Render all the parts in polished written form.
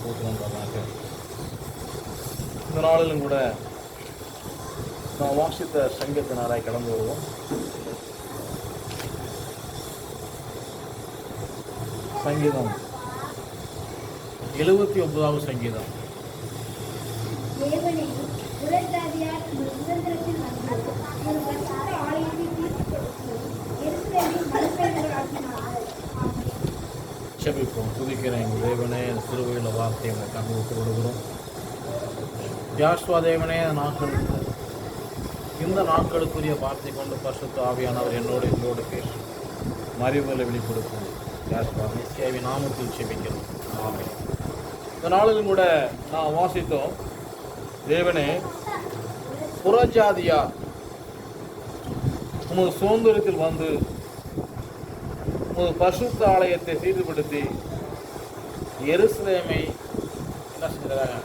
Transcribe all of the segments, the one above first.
ஸ்தோத்திரமாக. இந்த நாளிலும் கூட நான் வாசித்த சங்கத்தினராய் கடந்து வருவோம். சங்கீதம் 79வது சங்கீதம். செபிப்போம். துதிக்கிற எங்கள் தேவனே, சிறுவையில் வார்த்தையை எங்களுக்காக விட்டு விடுகிறோம். யாஸ்வா தேவனே, இந்த நாட்களுக்குரிய வார்த்தை கொண்டு பரிசுத்த ஆவியானவர் எங்களோடு பேச மறைவுகளை வெளிப்படுத்தும். யாஸ்வா நிச்சயவி நாமத்தில் செபிக்கிறோம். ஆமென். இந்த நாளிலும் கூட நான் வாசித்தோம். தேவனே, புறஜாதியார் உமது சுதந்திரத்தில் வந்து உமது பரிசுத்த ஆலயத்தை சீர்படுத்தி எருசலேமை என்ன செஞ்சாங்க?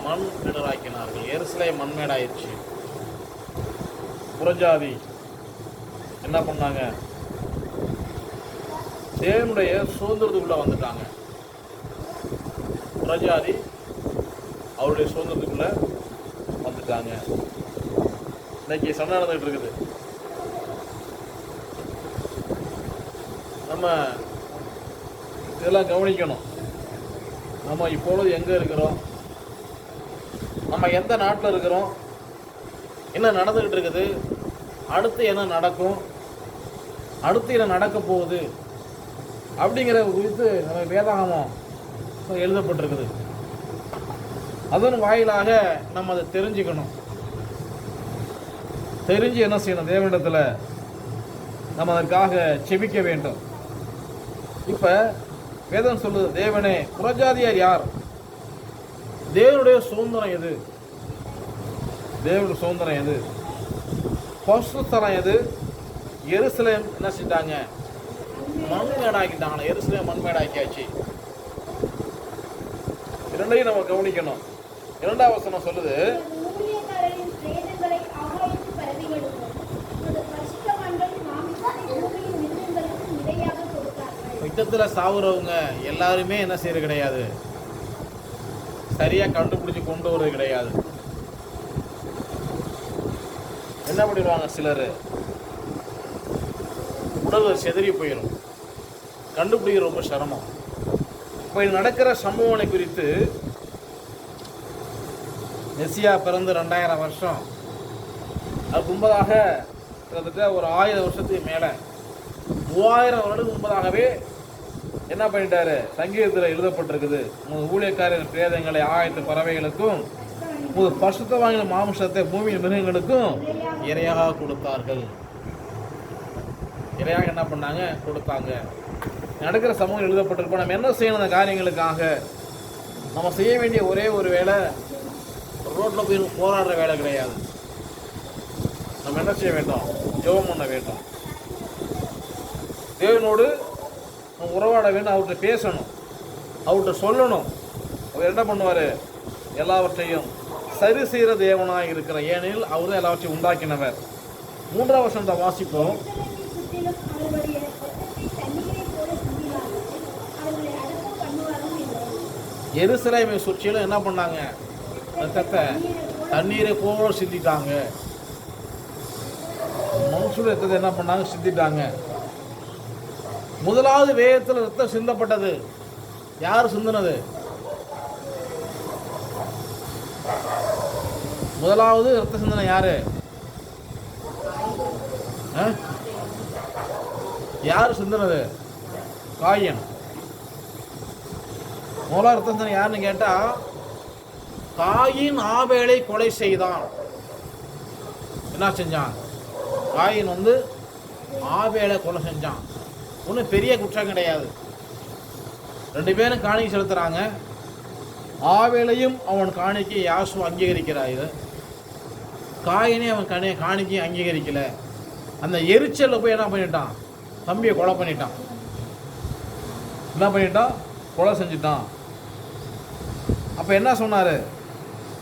மண் மேடாக்கினார்கள். எருசலேம் மண்மேடாயிடுச்சு. புறஜாதி என்ன பண்ணாங்க? தேவனுடைய சுதந்திரத்துக்குள்ள வந்துட்டாங்க. புறஜாதி அவருடைய சுதந்திரத்துக்குள்ள வந்துட்டாங்க. இன்னைக்கு சண்டை நடந்துகிட்டு இருக்குது. நம்ம இதெல்லாம் கவனிக்கணும். நம்ம இப்பொழுது எங்கே இருக்கிறோம், நம்ம எந்த நாட்டில் இருக்கிறோம், என்ன நடந்துக்கிட்டு இருக்குது, அடுத்து என்ன நடக்கும், அடுத்து என்ன நடக்க போகுது அப்படிங்கிற குறித்து நம்ம வேதாகமம் எழுதப்பட்டிருக்குது. அதன் வாயிலாக நம்ம அதை தெரிஞ்சுக்கணும். தெரிஞ்சு என்ன செய்யணும்? தேவனிடத்தில் நம்ம அதற்காக செபிக்க வேண்டும். இப்போ வேதம் சொல்லுது, தேவனே, புறஜாதியார் யார்? தேவனுடைய சுதந்திரம் எது? தேவனுடைய சுதந்திரம் எது? பரிசுத்தலம் எது? எருசலேம் என்ன செஞ்சாங்க? மண்மேடாக்கிட்டாங்க. எருசலேம் மண்மேடாக்கியாச்சு. இரண்டையும் நம்ம கவனிக்கணும். இரண்டாவது வசனம் சொல்லுது, யுத்தத்தில் சாவுறவங்க எல்லாருமே என்ன செய்யறது கிடையாது, சரியாக கண்டுபிடிச்சி கொண்டு வர்றது கிடையாது. என்ன பண்ணிடுவாங்க? சிலர் உடல் செதறி போயிடும். கண்டுபிடிக்க ரொம்ப சிரமம். இப்போ இது நடக்கிற சம்பவங்களை குறித்து மெசியா பிறந்து 2000 வருஷம், அதுக்கு முன்பதாக கிட்டத்தட்ட ஒரு 1000 வருஷத்துக்கு மேலே 3000 வருடத்துக்கு முன்பதாகவே என்ன பண்ணிட்டாரு? சங்கீதத்தில் எழுதப்பட்டிருக்குது, உங்கள் ஊழியக்காரர் பிரேதங்களை ஆயத்த பறவைகளுக்கும் உங்கள் பசுத்த வாங்கின மாம்சத்தை பூமியின் மிருகங்களுக்கும் இரையாக கொடுத்தார்கள். இரையாக என்ன பண்ணாங்க? கொடுத்தாங்க. நடக்கிற சமூகம் எழுதப்பட்டிருப்போம். நம்ம என்ன செய்யணும்? அந்த காரியங்களுக்காக நம்ம செய்ய வேண்டிய ஒரே ஒரு வேலை, ரோட்டில் போய் போராடுற வேலை கிடையாது. நம்ம என்ன செய்ய வேண்டும்? ஜெபம் பண்ண வேண்டும். தேவனோடு நம்ம உறவாட வேண்டும். அவர்கிட்ட பேசணும், அவர்கிட்ட சொல்லணும். அவர் என்ன பண்ணுவார்? எல்லாவற்றையும் சரி செய்கிற தேவனாக இருக்கிற, ஏனெனில் அவர் தான் எல்லாவற்றையும் உண்டாக்கினவர். 3ஆம் வசனத்தை வாசிப்போம். எருசலேமை சுற்றிலும் என்ன பண்ணாங்க? ரத்தத்தை தண்ணீரை போல சிந்திட்டாங்க. மனுஷுடைய ரத்தத்தை என்ன பண்ணாங்க? சிந்திட்டாங்க. முதலாவது வேதத்தில் ரத்தம் சிந்தப்பட்டது. யார் சிந்தினது? முதலாவது ரத்த சிந்தனை யாரு? யார் சிந்தினது? காயின். முதலாவது ரத்த சிந்தனை யாருன்னு கேட்டா, காயின் ஆபேலை கொலை செய்தான். என்ன செஞ்சான்? காயின் ஆபேலை கொலை செஞ்சான். ஒன்றும் பெரிய குற்றம் கிடையாது. 2 பேரும் காணிக்கை செலுத்துறாங்க. ஆவேலையும் அவன் காணிக்கை யாசுவா அங்கீகரிக்கிறாரு. காயினே அவன் காணிக்கை அங்கீகரிக்கல. அந்த எரிச்சலில் போய் என்ன பண்ணிட்டான்? தம்பியை கொலை பண்ணிட்டான். என்ன பண்ணிட்டான்? கொலை செஞ்சுட்டான். அப்போ என்ன சொன்னார்?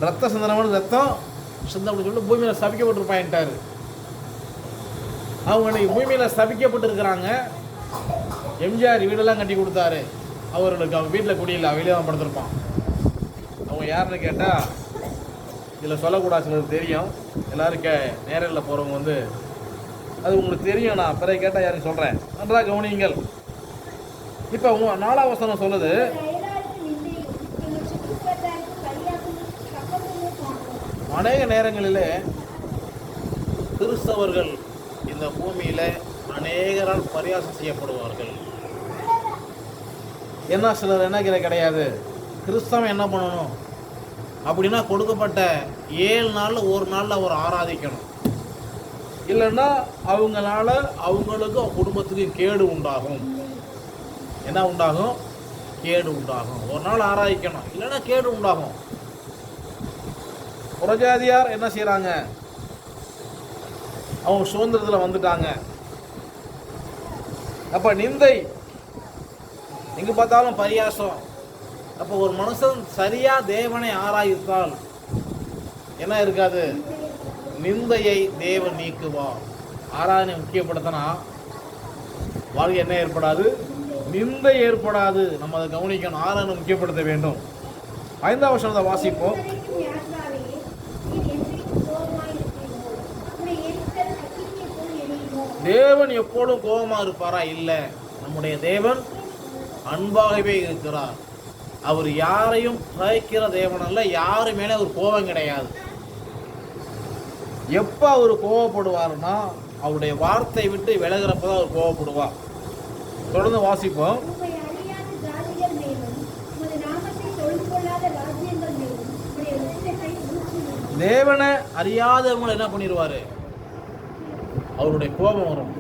ரத்த சிந்தனமான ரத்தம் சிந்தம் அப்படின்னு சொல்லிட்டு பூமியில் சபிக்கப்பட்டிருப்பாயின்ட்டார். அவங்க பூமியில் சபிக்கப்பட்டு இருக்கிறாங்க. எம்ஜிஆர் வீடெல்லாம் கட்டி கொடுத்தாரு. அவர்களுக்கு அவங்க வீட்டில் குடியில் வெளியே தான் படுத்திருப்பான். அவங்க யாருன்னு கேட்டால் இதில் சொல்லக்கூடாது, சிலருக்கு தெரியும். எல்லோரும் நேரில் போகிறவங்க வந்து அது உங்களுக்கு தெரியும், நான் பிறகு கேட்டால் யாரும் சொல்கிறேன், நன்றாக கவனியுங்கள். இப்போ 4ஆம் வசனம் சொல்லுது, அநேக நேரங்களிலே கிறிஸ்தவர்கள் இந்த பூமியில் அநேகரால் பரியாசம் செய்யப்படுவார்கள். என்ன சிலர் என்ன கிடையாது, கிறிஸ்தவம் என்ன பண்ணணும் அப்படின்னா கொடுக்கப்பட்ட 7 நாளில் ஒரு நாளில் அவர் ஆராதிக்கணும், இல்லைன்னா அவங்களால அவங்களுக்கும் குடும்பத்துக்கு கேடு உண்டாகும். என்ன உண்டாகும்? கேடு உண்டாகும். ஒரு நாள் ஆராதிக்கணும், இல்லைன்னா கேடு உண்டாகும். புறஜாதியார் என்ன செய்கிறாங்க, அவங்க சுதந்திரத்தில் வந்துட்டாங்க. அப்போ நிந்தை எங்கே பார்த்தாலும் பரியாசம். அப்போ ஒரு மனுஷன் சரியாக தேவனை ஆராய்த்தால் என்ன இருக்காது, நிந்தையை தேவன் நீக்குவார். ஆராதனை முக்கியப்படுத்தினா வாழ்க்கை என்ன ஏற்படாது, நிந்தை ஏற்படாது. நம்ம அதை கவனிக்கணும், ஆராதனை முக்கியப்படுத்த வேண்டும். 5ஆம் வசனத்தை வாசிப்போம். தேவன் எப்போதும் கோபமாக இருப்பாரா? இல்லை, நம்முடைய தேவன் அன்பாகவே இருக்கிறார். அவர் யாரையும் பகைக்கிற தேவன் அல்ல, யாரு மேலே அவர் கோபம் கிடையாது. எப்போ அவர் கோபப்படுவார்னா அவருடைய வார்த்தை விட்டு விலகிறப்பதான் அவர் கோபப்படுவார். தொடர்ந்து வாசிப்போம். தேவனை அறியாதவங்களை என்ன பண்ணிடுவாரு, அவருடைய கோபம் வரும்.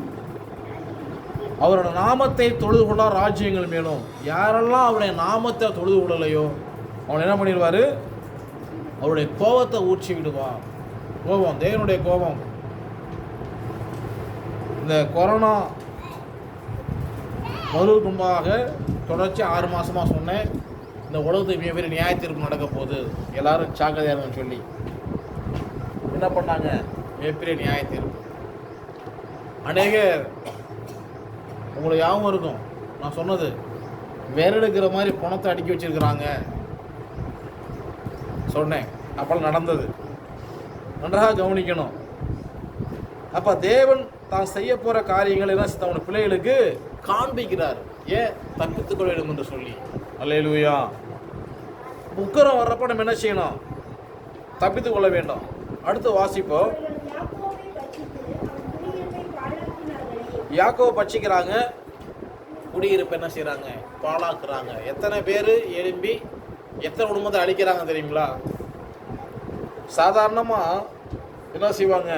அவரோட நாமத்தை தொழுது கொண்டா ராஜ்யங்கள் மேலும். யாரெல்லாம் அவருடைய நாமத்தை தொழுது கொள்ளலையோ அவனை என்ன பண்ணிடுவார், அவருடைய கோபத்தை ஊற்றி விடுவார். கோபம், தேவனுடைய கோபம். இந்த கொரோனா வருவதற்கு முன்பாக தொடர்ச்சி 6 மாதமாக சொன்னேன், இந்த உலகத்துக்கு மிகப்பெரிய நியாய தீர்ப்பு நடக்க போகுது, எல்லாரும் சாக்கதையாருன்னு சொல்லி என்ன பண்ணாங்க, மிகப்பெரிய நியாய தீர்ப்பு. அநேக உங்களுக்கு ஞாபகம் இருக்கும் நான் சொன்னது, வேறெடுக்கிற மாதிரி பணத்தை அடுக்கி வச்சிருக்கிறாங்க சொன்னேன். அப்பெல்லாம் நடந்தது, நன்றாக கவனிக்கணும். அப்போ தேவன் தான் செய்ய போகிற காரியங்கள் என்ன தன்னுடைய பிள்ளைகளுக்கு காண்பிக்கிறார், ஏன் தப்பித்துக்கொள்ள வேண்டும் என்று சொல்லி. அல்லேலூயா. உக்கரம் வர்றப்ப நம்ம என்ன செய்யணும், தப்பித்து கொள்ள வேண்டும். அடுத்து வாசிப்போம். யாக்கோவை பட்சிக்கிறாங்க, குடியிருப்பு என்ன செய்கிறாங்க, பாழாக்குறாங்க. எத்தனை பேர் எழும்பி எத்தனை குடும்பத்தை அழிக்கிறாங்க தெரியுங்களா? சாதாரணமாக என்ன செய்வாங்க,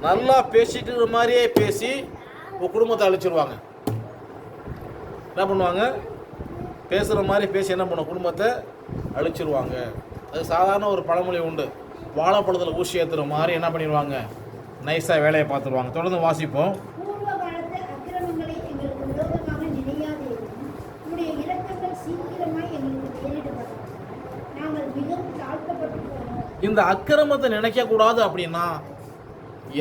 நல்லா பேசிட்டு மாதிரியே பேசி ஒரு குடும்பத்தை அழிச்சிருவாங்க. என்ன பண்ணுவாங்க, பேசுகிற மாதிரி பேசி என்ன பண்ணுவோம், குடும்பத்தை அழிச்சிருவாங்க. அது சாதாரண ஒரு பழமொழி உண்டு, வாழைப்பழத்தில் ஊசி ஏற்றுற மாதிரி என்ன பண்ணிடுவாங்க, நைஸாக வேலையை பார்த்துருவாங்க. தொடர்ந்து வாசிப்போம். இந்த அக்கிரமத்தை நினைக்கக்கூடாது அப்படின்னா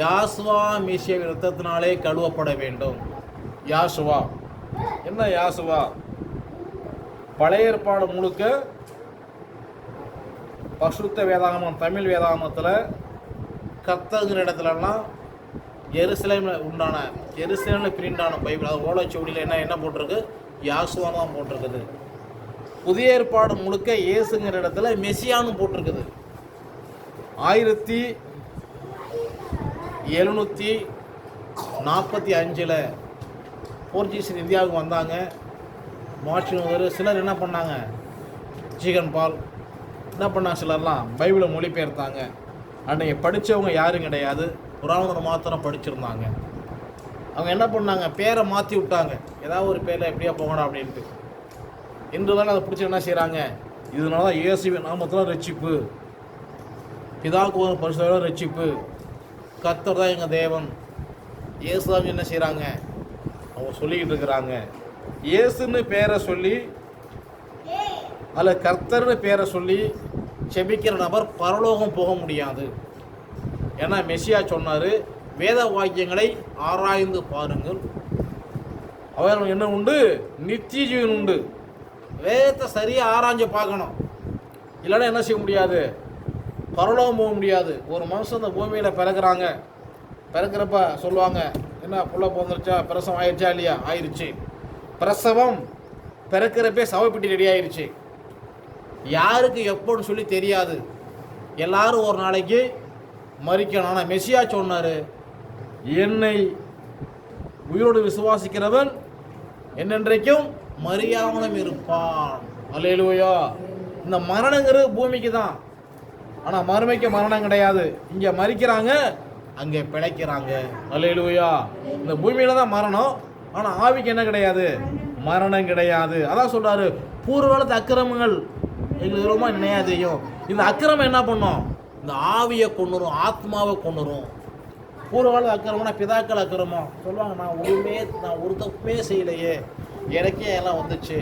யாசுவா மேசியாவின் இரத்தத்தினாலே கழுவப்பட வேண்டும். யாசுவா என்ன, யாசுவா பழைய ஏற்பாடு முழுக்க பசுத்த வேதாகமம் தமிழ் வேதாகமத்தில் கர்த்தங்கிற இடத்துலலாம் எருசலேமில் உண்டான எருசலேமில் பிரிண்டான பைபிள், அது ஓலைச்சுவடியில் என்ன போட்டிருக்கு, யாசுவா தான் போட்டிருக்குது. புதிய ஏற்பாடு முழுக்க இயேசுங்கிற இடத்துல மெசியான்னு போட்டிருக்குது. 1745 போர்ச்சுகீஸ் இந்தியாவுக்கு வந்தாங்க. மார்ட்டின் சிலர் என்ன பண்ணாங்க, ஜீகன் பால் என்ன பண்ணாங்க, சிலர்லாம் பைபிளை மொழிபெயர்த்தாங்க. அன்றைக்கி படித்தவங்க யாரும் கிடையாது, புராணத்தை மாத்திரம் படிச்சிருந்தாங்க. அவங்க என்ன பண்ணாங்க, பேரை மாற்றி விட்டாங்க, ஏதாவது ஒரு பேரில் எப்படியா போகணும் அப்படின்ட்டு. இன்று தான் அதை பிடிச்சி என்ன செய்கிறாங்க, இதனால தான் இயேசுவின் நாமத்தில் ரட்சிப்பு, பிதாவுக்கு ஒரு பரிசுத்த ரட்சிப்பு, கர்த்தர் தான் எங்கள் தேவன், இயேசுதான் என்ன செய்கிறாங்க, அவங்க சொல்லிக்கிட்டு இருக்கிறாங்க. இயேசுன்னு பேரை சொல்லி அதில் கர்த்தர்னு பேரை சொல்லி செபிக்கிற நபர் பரலோகம் போக முடியாது. ஏன்னா மெசியா சொன்னார், வேத வாக்கியங்களை ஆராய்ந்து பாருங்கள், அவர்களுக்கு என்ன உண்டு? நித்திய ஜீவன் உண்டு. வேதத்தை சரியாக ஆராய்ஞ்சு பார்க்கணும். இல்லைன்னா என்ன செய்ய முடியாது? பரலோகம் போக முடியாது. ஒரு மனுஷன் இந்த பூமியில் பிறகுறாங்க, பிறக்கிறப்ப சொல்லுவாங்க, என்ன புள்ள பிறந்துருச்சா, பிரசவம் ஆயிடுச்சா இல்லையா? ஆயிடுச்சு. பிரசவம் பிறக்கிறப்பே சவப்பெட்டி ரெடி ஆயிடுச்சு. யாருக்கு எப்போன்னு சொல்லி தெரியாது. எல்லாரும் ஒரு நாளைக்கு மறிக்கணும். ஆனால் மெசியா சொன்னார், என்னை உயிரோடு விசுவாசிக்கிறவன் என்னென்றைக்கும் மறியாமலும் இருப்பான். அல்லேலூயா. இந்த மரணங்கிறது பூமிக்கு தான், ஆனால் மறுமைக்கு மரணம் கிடையாது. இங்கே மறிக்கிறாங்க, அங்கே பிழைக்கிறாங்க. அல்லேலூயா. இந்த பூமியில தான் மரணம், ஆனால் ஆவிக்கு என்ன கிடையாது? மரணம் கிடையாது. அதான் சொல்றாரு, பூர்வகாலத்து அக்கிரமங்கள் எங்களுக்கு ரொம்ப நினையாதையும். இந்த அக்கிரமம் என்ன பண்ணும்? இந்த ஆவியை கொண்டுரும், ஆத்மாவை கொண்டுரும். பூர்வகால அக்கிரமம்னா பிதாக்கள் அக்கிரமம் சொல்லுவாங்க, நான் ஒரு தப்புமே செய்யலையே, எனக்கே எல்லாம் வந்துச்சு,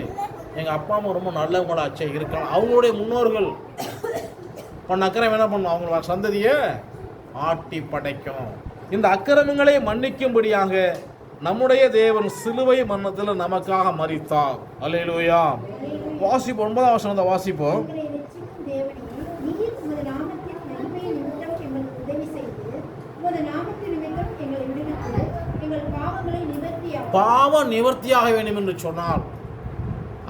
எங்கள் அப்பா அம்மா ரொம்ப நல்லவங்களாச்சே இருக்கலாம். அவங்களுடைய முன்னோர்கள் பண்ண அக்கிரமம் என்ன பண்ணும்? அவங்களோட சந்ததியை ஆட்டி படைக்கும். இந்த அக்கிரமங்களை மன்னிக்கும்படியாக நம்முடைய தேவன் சிலுவை மரணத்தில் நமக்காக மரித்தார். அல்லேலூயா. வாசிப்போம், 9ஆம் வசனத்தை வாசிப்போம். பாவம் நிவர்த்தியாக வேண்டும் என்று சொன்னால்,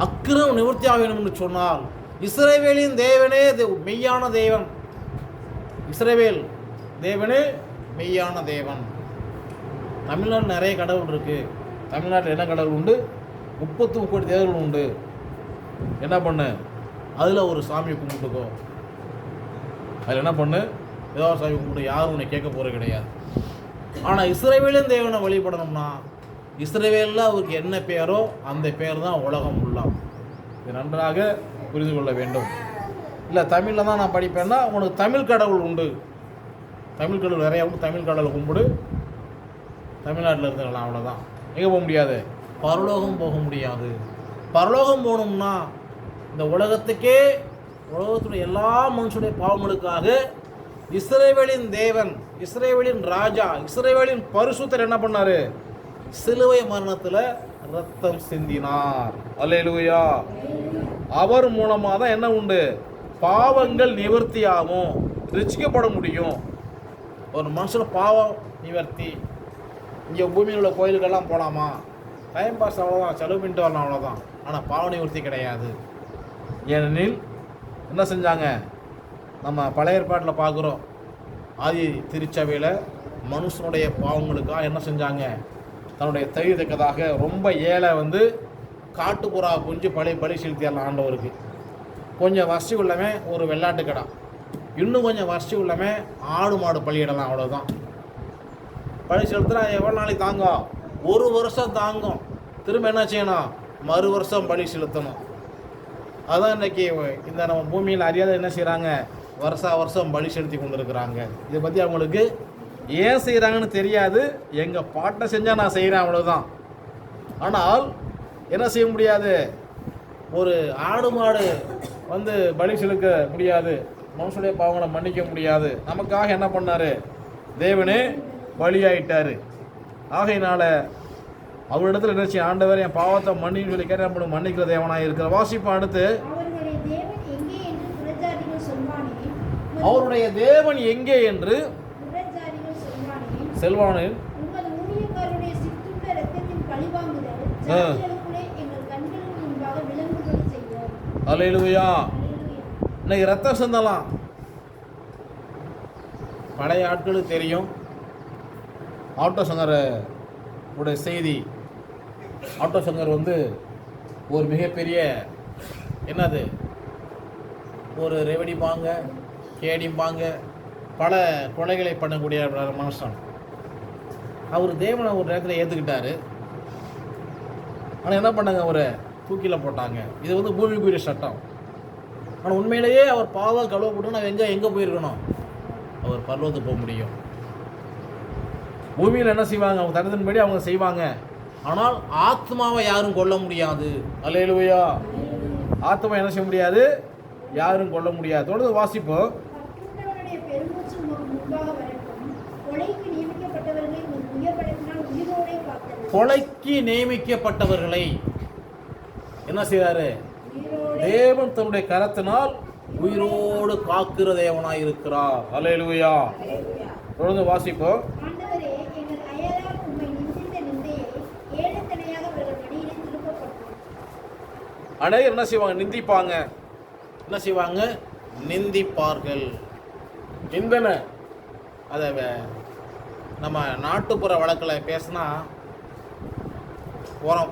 அக்கிரம் நிவர்த்தியாக வேண்டும் என்று சொன்னால், இஸ்ரவேலின் தேவனே மெய்யான தேவன். இஸ்ரவேல் தேவனே மெய்யான தேவன். தமிழ்நாடு நிறைய கடவுள் இருக்கு. தமிழ்நாட்டில் என்ன கடவுள் உண்டு? 33 கோடி தேவர்கள் உண்டு. என்ன பண்ணு? அதில் ஒரு சாமி கும்பிட்டுக்கோ. அதில் என்ன பண்ணு? ஏதோ ஒரு சாமி கும்பிட்டு, யாரும் உன்னை கேட்க போகிறது கிடையாது. ஆனால் இஸ்ரவேலின் தேவனை வழிபடணும்னா, இஸ்ரவேலில் அவருக்கு என்ன பேரோ அந்த பேர் தான் உலகம் உள்ளாம். இது நன்றாக புரிந்து கொள்ள வேண்டும். இல்லை தமிழில் தான் நான் படிப்பேன்னா, உனக்கு தமிழ் கடவுள் உண்டு, தமிழ் கடவுள் நிறையா உண்டு, தமிழ் கடவுளை கும்பிடு, தமிழ்நாட்டில் இருந்துக்கலாம். அவ்வளோதான். எங்கே போக முடியாது? பரலோகம் போக முடியாது. பரலோகம் போகணும்னா இந்த உலகத்துக்கே, உலகத்துடைய எல்லா மனுஷனுடைய பாவங்களுக்காக இஸ்ரவேலின் தேவன், இஸ்ரவேலின் ராஜா, இஸ்ரவேலின் பரிசுத்தர் என்ன பண்ணாரு? சிலுவை மரணத்தில் ரத்தம் சிந்தினார். அல்லேலூயா. அவர் மூலமாக தான் என்ன உண்டு? பாவங்கள் நிவர்த்தியாகும், ரட்சிக்கப்பட முடியும். ஒரு மனுஷன் பாவம் நிவர்த்தி. இங்கே பூமியில் உள்ள கோயிலுக்கெல்லாம் போகலாமா? டைம் பாஸ், அவ்வளோதான், செலவு பண்ணிட்டு வரலாம், அவ்வளோதான். ஆனால் பாவ நிவர்த்தி கிடையாது. ஏனெனில் என்ன செஞ்சாங்க? நம்ம பழைய ஏற்பாட்டில் பார்க்குறோம், ஆதி திருச்சபையில் மனுஷனுடைய பாவங்களுக்காக என்ன செஞ்சாங்க? தன்னுடைய தகுதிக்கதாக ரொம்ப ஏழை காட்டுப்புறா கொஞ்சம் பழி செலுத்திடலாம் ஆண்டவருக்கு. கொஞ்சம் வசதி உள்ளவன் ஒரு வெள்ளாட்டு கடை, இன்னும் கொஞ்சம் வசதி உள்ளவன் ஆடு மாடு பலியிடலாம். அவ்வளோதான். பழி செலுத்துனா எவ்வளோ நாளைக்கு தாங்கும்? 1 வருஷம் தாங்கும். திரும்ப என்ன செய்யணும்? மறு வருஷம் பலி செலுத்தணும். அதான் இன்றைக்கி இந்த நம்ம பூமியில் அறியாத என்ன செய்கிறாங்க? வருஷம் பலி செலுத்தி கொண்டு இருக்கிறாங்க. இதை பற்றி அவங்களுக்கு ஏன் செய்கிறாங்கன்னு தெரியாது. எங்கள் பாட்டை செஞ்சால் நான் செய்கிறேன், அவ்வளோதான். ஆனால் என்ன செய்ய முடியாது? ஒரு ஆடு மாடு பலி செலுத்த முடியாது, மனுஷனுடைய பாவங்களை மன்னிக்க முடியாது. நமக்காக என்ன பண்ணார்? தேவனே பலியாயிட்டார். ஆகையினால அவரிடத்துல என்ன செய்ய? ஆண்டவர் என் பாவத்தை மன்னின்னு சொல்லி கேட்டு நம்ம மன்னிக்கிற தேவனாக இருக்கிற. வாசிப்போம் அடுத்து. அவருடைய தேவன் எங்கே என்று செல்வானில் அல்லேலூயா. இன்னைக்கு ரத்தம் சிந்தலாம். பழைய ஆட்களுக்கு தெரியும். ஆட்டோ சங்கர் உடைய செய்தி. ஆட்டோ சங்கர் ஒரு மிகப்பெரிய என்னது, ஒரு ரெவடிப்பாங்க, கேடிப்பாங்க, பல கொலைகளை பண்ணக்கூடிய மனுஷன். அவர் தேவனை ஒரு நேரத்தில் ஏற்றுக்கிட்டாரு. ஆனால் என்ன பண்ணாங்க? அவரை தூக்கியில் போட்டாங்க. இது பூமிக்குரிய சட்டம். ஆனால் உண்மையிலேயே அவர் பாவம் கழுவப்பட்டு நான் எங்கே போயிருக்கணும்? அவர் பரலோகத்துக்கு போக முடியும். பூமியில் என்ன செய்வாங்க? அவங்க தனத்தின்படி அவங்க செய்வாங்க. ஆனால் ஆத்மாவை யாரும் கொல்ல முடியாது. அல்லேலூயா. ஆத்மா என்ன செய்ய முடியாது? யாரும் கொல்ல முடியாது. தொடர்ந்து வாசிப்போம். கொலைக்கு நியமிக்கப்பட்டவர்களை என்ன செய்றாரு? தேவன் தன்னுடைய கரத்தினால் உயிரோடு காக்கிற தேவனாய் இருக்கிறார். அல்லேலூயா. தொடர்ந்து வாசிப்போம். அநேகர் என்ன செய்வாங்க? நிந்திப்பாங்க. என்ன செய்வாங்க? நிந்திப்பார்கள். நிந்தனை அதை நம்ம நாட்டுப்புற வழக்கில் பேசினா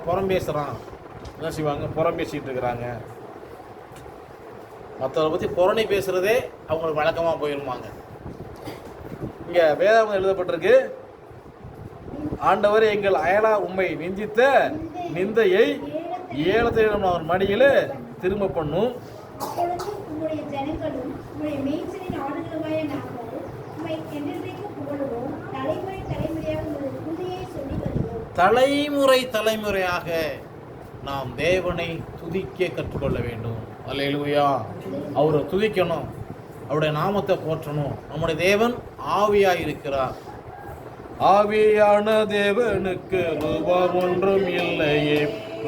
புறம் பேசுகிறான். என்ன செய்வாங்க? புறம் பேசிகிட்டு இருக்கிறாங்க. மற்றவரை பற்றி புறணி பேசுகிறதே அவங்களுக்கு வழக்கமாக போயிருப்பாங்க. இங்கே வேதாகமம் எழுதப்பட்டிருக்கு, ஆண்டவர் எங்கள் அயலா உம்மை நிந்தித்த நிந்தையை ஏலத்திடம் அவர் மடியில் திரும்ப பண்ணும். தலைமுறை தலைமுறையாக நாம் தேவனை துதிக்க கற்றுக்கொள்ள வேண்டும். அல்லேலூயா. அவரை துதிக்கணும், அவருடைய நாமத்தை போற்றணும். நம்முடைய தேவன் ஆவியாய் இருக்கிறார். ஆவியான தேவனுக்கு ரூபம் ஒன்றும் இல்லையே,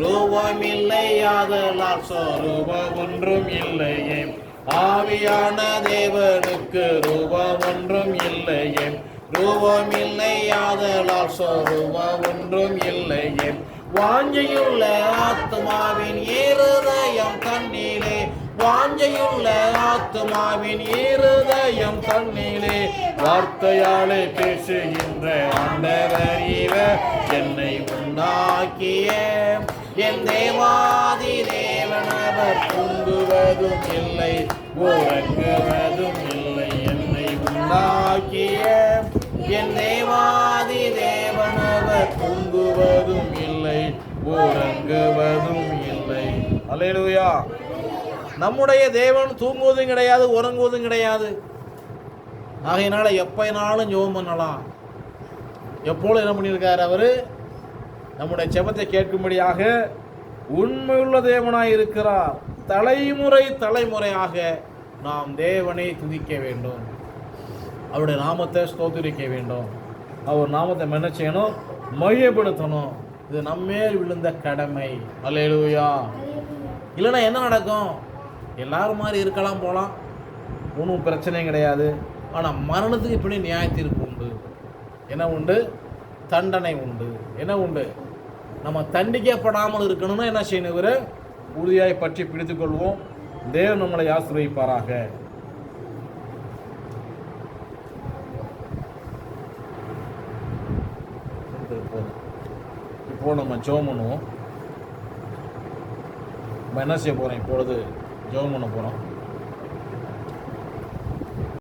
ரூபம் இல்லையாதலால் சொரூபம் ஒன்றும் இல்லையே. ஆவியான தேவனுக்கு ரூபம் ஒன்றும் இல்லையே, ரூபம் இல்லையாதலால் சொரூபம் ஒன்றும் இல்லையே. வாஞ்சையுள்ள ஆத்துமாவின் இருதயம் தன்னிலே, வாஞ்சையுள்ள ஆத்துமாவின் இருதயம் தன்னிலே. வார்த்தையாலே பேசுகின்ற ஆண்டவர் இவர், என்னை உண்டாக்கிய என் தேவாதி தேவனவர். தூங்குவதும் இல்லை உறங்குவதும் இல்லை, என்னை உண்டாக்கிய என் தேவாதி தேவனவர். தூங்குவதும் இல்லை உறங்குவதும் இல்லை. அல்லேலூயா. நம்முடைய தேவன் தூங்குவதும் கிடையாது, உறங்குவதும் கிடையாது. ஆகையினால எப்பனாலும் ஜெபம் பண்ணலாம். எப்போதும் என்ன பண்ணியிருக்கார்? அவர் நம்முடைய ஜெபத்தை கேட்கும்படியாக உண்மையுள்ள தேவனாய் இருக்கிறார். தலைமுறை தலைமுறையாக நாம் தேவனை துதிக்க வேண்டும், அவருடைய நாமத்தை ஸ்தோத்திரிக்க வேண்டும். அவர் நாமத்தை என்ன செய்யணும்? மையப்படுத்தணும். இது நம்மேல் விழுந்த கடமை. அல்லேலூயா. இல்லைன்னா என்ன நடக்கும்? எல்லாரும் மாதிரி இருக்கலாம், போகலாம், ஒன்றும் பிரச்சனையும் கிடையாது. ஆனால் மரணத்துக்கு இப்படி நியாய தீர்ப்பு உண்டு. என்ன உண்டு? தண்டனை உண்டு. என்ன உண்டு? நம்ம தண்டிக்கப்படாமல் இருக்கணும்னா என்ன செய்யணும்? இவரை உறுதியாய் பற்றி பிடித்துக் கொள்வோம். தேவன் நம்மளை ஆசீர்வதிப்பாராக. இப்போ நம்ம ஜெபம் பண்ணுவோம். நம்ம என்ன செய்ய போகிறோம்? இப்பொழுது ஜெபம் பண்ண போகிறோம்.